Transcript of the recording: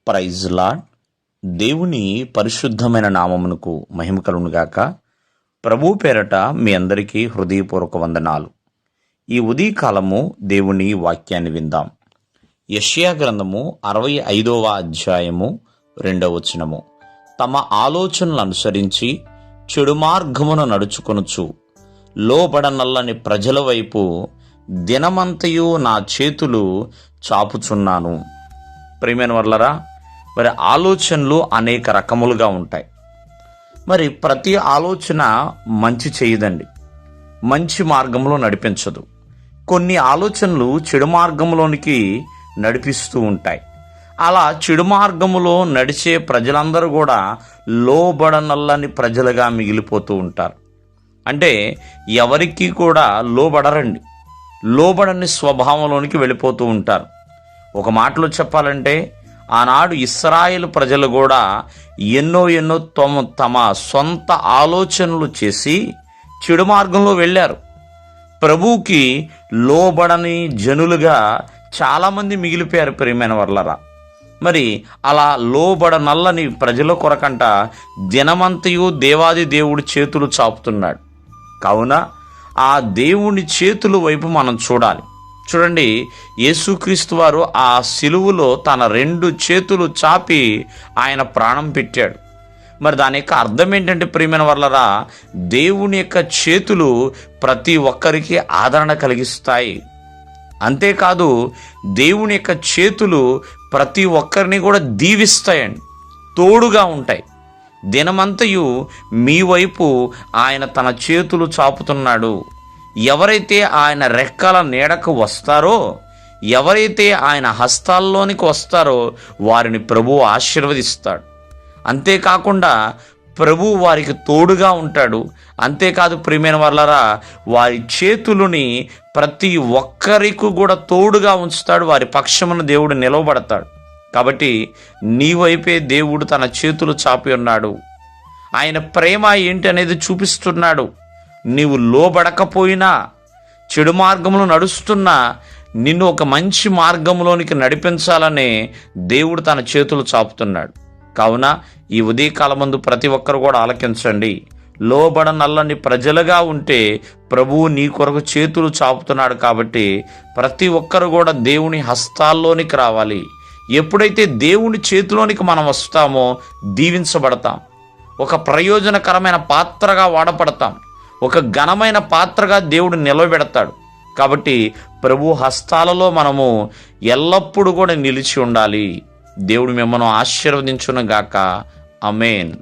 Praise lord. దేవుని పరిశుద్ధమైన నామమునకు మహిమ కలుగునుగాక. ప్రభు పేరట మీ అందరికీ హృదయపూర్వక వందనాలు. ఈ ఉదయకాలము దేవుని వాక్యాన్ని విందాం. యెషయా గ్రంథము 65వ అధ్యాయము 2వ వచనము. తమ ఆలోచనలు అనుసరించి చెడు మార్గమును నడుచుకొనుచు లోబడనల్లని ప్రజల వైపు దినమంతయు నా చేతులు చాపుచున్నాను. ప్రియమైన వర్లరా, మరి ఆలోచనలు అనేక రకములుగా ఉంటాయి. మరి ప్రతి ఆలోచన మంచి చేయదండి, మంచి మార్గంలో నడిపించదు. కొన్ని ఆలోచనలు చెడు మార్గంలోనికి నడిపిస్తూ ఉంటాయి. అలా చెడు మార్గములో నడిచే ప్రజలందరూ కూడా లోబడనల్లని ప్రజలుగా మిగిలిపోతూ ఉంటారు. అంటే ఎవరికి కూడా లోబడరండి, లోబడని స్వభావంలోనికి వెళ్ళిపోతూ ఉంటారు. ఒక మాటలో చెప్పాలంటే ఆనాడు ఇశ్రాయేలు ప్రజలు కూడా ఎన్నో తమ సొంత ఆలోచనలు చేసి చెడు మార్గంలో వెళ్ళారు. ప్రభువుకి లోబడని జనులుగా చాలామంది మిగిలిపోయారు. ప్రియమైన వర్లరా, మరి అలా లోబడనల్లని ప్రజల కొరకంట దినమంతయు దేవాది దేవుడి చేతులు చాపుతున్నాడు. కావున ఆ దేవుని చేతుల వైపు మనం చూడాలి. చూడండి, యేసుక్రీస్తు వారు ఆ సిలువలో తన 2 చేతులు చాపి ఆయన ప్రాణం పెట్టాడు. మరి దాని యొక్క అర్థం ఏంటంటే ప్రియమైన వర్లరా, దేవుని యొక్క చేతులు ప్రతి ఒక్కరికి ఆదరణ కలిగిస్తాయి. అంతేకాదు, దేవుని యొక్క చేతులు ప్రతి ఒక్కరిని కూడా దీవిస్తాయండి, తోడుగా ఉంటాయి. దినమంతయు మీ వైపు ఆయన తన చేతులు చాపుతున్నాడు. ఎవరైతే ఆయన రెక్కల నీడకు వస్తారో, ఎవరైతే ఆయన హస్తాల్లోనికి వస్తారో వారిని ప్రభువు ఆశీర్వదిస్తాడు. అంతేకాకుండా ప్రభువు వారికి తోడుగా ఉంటాడు. అంతేకాదు ప్రియమైన వాళ్ళరా, వారి చేతులని ప్రతి ఒక్కరికి కూడా తోడుగా ఉంచుతాడు. వారి పక్షమున దేవుడు నిలవబడతాడు. కాబట్టి నీ వైపే దేవుడు తన చేతులు చాపి ఉన్నాడు. ఆయన ప్రేమ ఏంటి అనేది చూపిస్తున్నాడు. నీవు లోబడకపోయినా, చెడు మార్గంలో నడుస్తున్నా, నిన్ను ఒక మంచి మార్గంలోనికి నడిపించాలనే దేవుడు తన చేతులు చాపుతున్నాడు. కావున ఈ ఉదయకాలమందు ప్రతి ఒక్కరు కూడా ఆలకించండి. లోబడనల్లని ప్రజలుగా ఉంటే ప్రభువు నీ కొరకు చేతులు చాపుతున్నాడు. కాబట్టి ప్రతి ఒక్కరు కూడా దేవుని హస్తాల్లోనికి రావాలి. ఎప్పుడైతే దేవుని చేతిలోనికి మనం వస్తామో దీవించబడతాం, ఒక ప్రయోజనకరమైన పాత్రగా వాడబడతాం, ఒక ఘనమైన పాత్రగా దేవుడు నిలబెడతాడు. కాబట్టి ప్రభు హస్తాలలో మనము ఎల్లప్పుడూ కూడా నిలిచి ఉండాలి. దేవుడు మిమ్మల్ని ఆశీర్వదించును గాక. ఆమేన్.